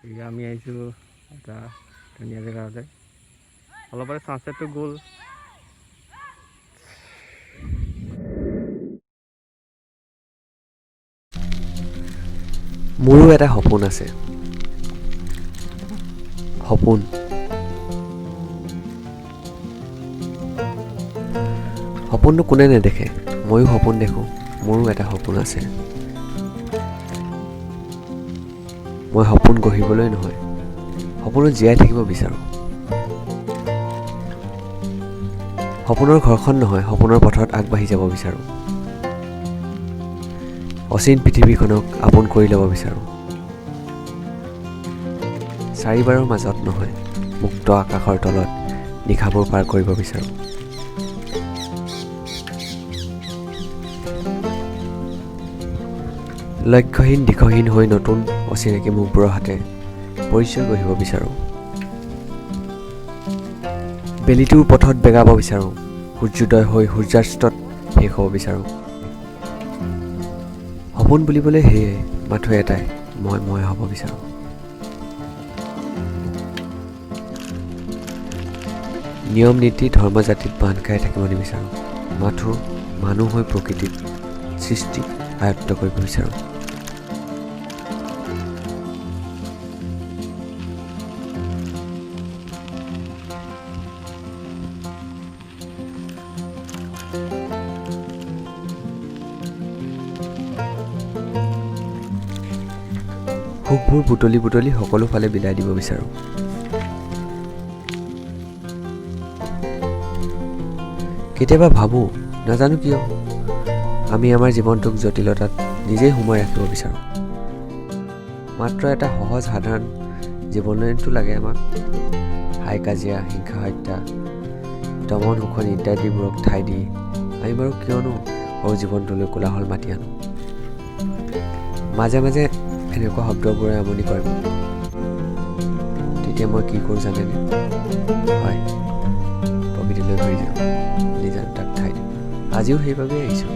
এতিয়া আমি আহিছোঁ এটা ধুনীয়া জেগাতে অলপতে ছানছেটটো গ'ল মোৰো এটা সপোন আছে সপোন সপোনটো কোনে নেদেখে ময়ো সপোন দেখোঁ মোৰো এটা সপোন আছে মই সপোন গঢ়িবলৈ নহয় সপোনত জীয়াই থাকিব বিচাৰোঁ সপোনৰ ঘৰখন নহয় সপোনৰ পথত আগবাঢ়ি যাব বিচাৰোঁ অচিন পৃথিৱীখনক আপোন কৰি ল'ব বিচাৰোঁ চাৰিবাৰৰ মাজত নহয় মুক্ত আকাশৰ তলত নিশাবোৰ পাৰ কৰিব বিচাৰোঁ লক্ষ্যহীন দিশহীন হৈ নতুন অচিনাকি মুখবোৰৰ হাতে পৰিচয় গঢ়িব বিচাৰোঁ বেলিটোৰ পথত বেগাব বিচাৰোঁ সূৰ্যোদয় হৈ সূৰ্যাস্তত শেষ হ'ব বিচাৰোঁ সপোন বুলিবলৈ সেয়ে মাথো এটাই মই হ'ব বিচাৰোঁ নিয়ম নীতি ধৰ্ম জাতিত বান্ধ খাই থাকিব নিবিচাৰোঁ মাথো মানুহ হৈ প্ৰকৃতিত সৃষ্টি আয়ত্ত কৰিব বিচাৰোঁ সুখবোৰ বুটলি বুটলি সকলো ফালে বিলাই দিব বিচাৰোঁ কেতিয়াবা ভাবোঁ নাজানো কিয় আমি আমাৰ জীৱনটোক জটিলতাত নিজেই সোমাই ৰাখিব বিচাৰোঁ মাত্ৰ এটা সহজ সাধাৰণ জীৱনটো লাগে আমাক হাই কাজিয়া হিংসা হত্যা দমন শোষণ ইত্যাদিবোৰক ঠাই দি আমি বাৰু কিয়নো সৰু জীৱনটোলৈ কোলাহল মাতি আনো মাজে মাজে এনেকুৱা শব্দবোৰে আমনি কৰে তেতিয়া মই কি কৰোঁ জানেনে হয় প্ৰকৃতিলৈ ঘূৰি যাওঁ নিজান তাক ঠাই দিওঁ আজিও সেইবাবেই আহিছোঁ